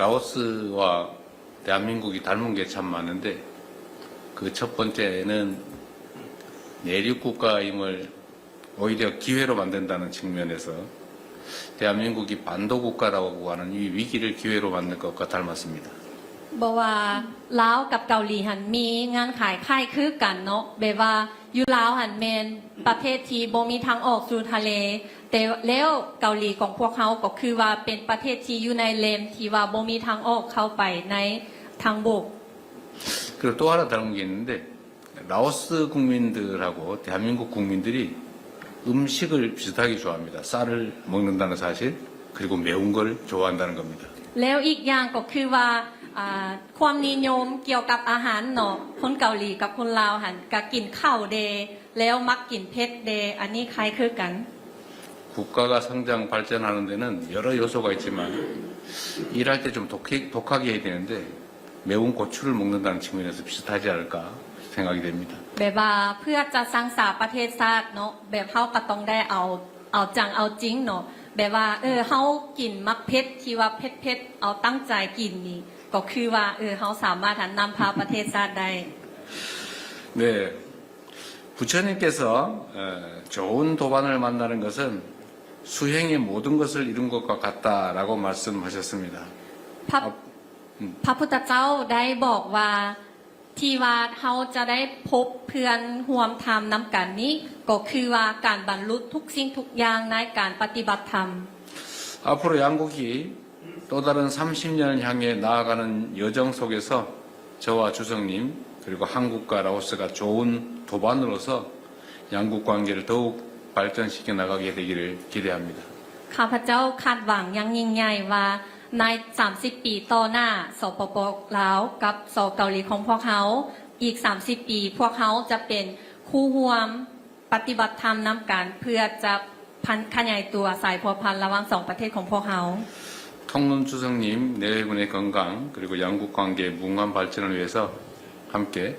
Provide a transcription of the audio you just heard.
라오스와 대한민국이 닮은 게 참 많은데 그 첫 번째는 내륙 국가임을 오히려 기회로 만든다는 측면에서 대한민국이 반도 국가라고 하는 이 위기를 기회로 만든 것과 닮았습니다. บอกว่าลาวกับเกาหลีหันมีงานขายค่ายคือกันเนาะแบบว่าอยู่ลาวหันแมนประเทศที่บ่มีทางออกสู่ทะเลแต่แล้วเกาหลีของพวกเขาก็คือว่าเป็นประเทศที่อยู่ในเลนที่ว่าบ่มีทางออกเข้าไปในทางบก 그리고 또 하나 다른 게 있는데 라오스 국민들하고 대한민국 국민들이 음식을 비슷하게 좋아합니다. 쌀을 먹는다는 사실 그리고 매운 걸 좋아한다는 겁니다. แล้วอีกอย่างก็คือว่าความนิยมเกี่ยวกับอาหารเนาะคนเกาหลีกับคนลาวหันก็กินข้าวเดแล้วมักกินเผ็ดเดอันนี้คล้ายคือกัน 국가가 성장 발전하는 데는 여러 요소가 있지만 일할 때 좀 독하게 해야 되는데 매운 고추를 먹는다는 측면에서 비슷하지 않을까 생각이 됩니다. แบบว่าเพื่อจะสร้างสรรค์ประเทศชาติเนาะแบบเฮาก็ต้องได้เอาจังเอาจริงเนาะแบบว่าเฮากินมักเผ็ดที่ว่าเผ็ดๆเอาตั้งใจกินนี่ก็คือว่าเฮาสามารถนำพาประเทศชาติได้ 네. 부처님께서 좋은 도반을 만나는 것은 수행의 모든 것을 이룬 것과 같다라고 말씀하셨습니다. พระพุทธเจ้าได้บอกว่าที่ว่าเฮาจะได้พบเพื่อนร่วมธรรมนำกันนี้ก็คือว่าการบรรลุทุกสิ่งทุกอย่างในการปฏิบัติธรรม 앞으로 양국이 또 다른 30년을 향해 나아가는 여정 속에서 저와 주성님 그리고 한국과 라오스가 좋은 도반으로서 양국 관계를 더욱 발전시켜 나가게 되기를 기대합니다. ข้าพเจ้าคาดหวังอย่างยิ่งใหญ่ว่าใน30 ปีต่อหน้าสปป.ลาวกับสเกาหลีของพวกเขาอีก30 ปีพวกเขาจะเป็นคู่ร่วมปฏิบัติธรรมนำกันเพื่อจะขยายตัวสายพัวพันระหว่าง2ประเทศของพวกเขา 통론 주성님 내외군의 건강 그리고 양국 관계의 무궁한 발전을 위해서 함께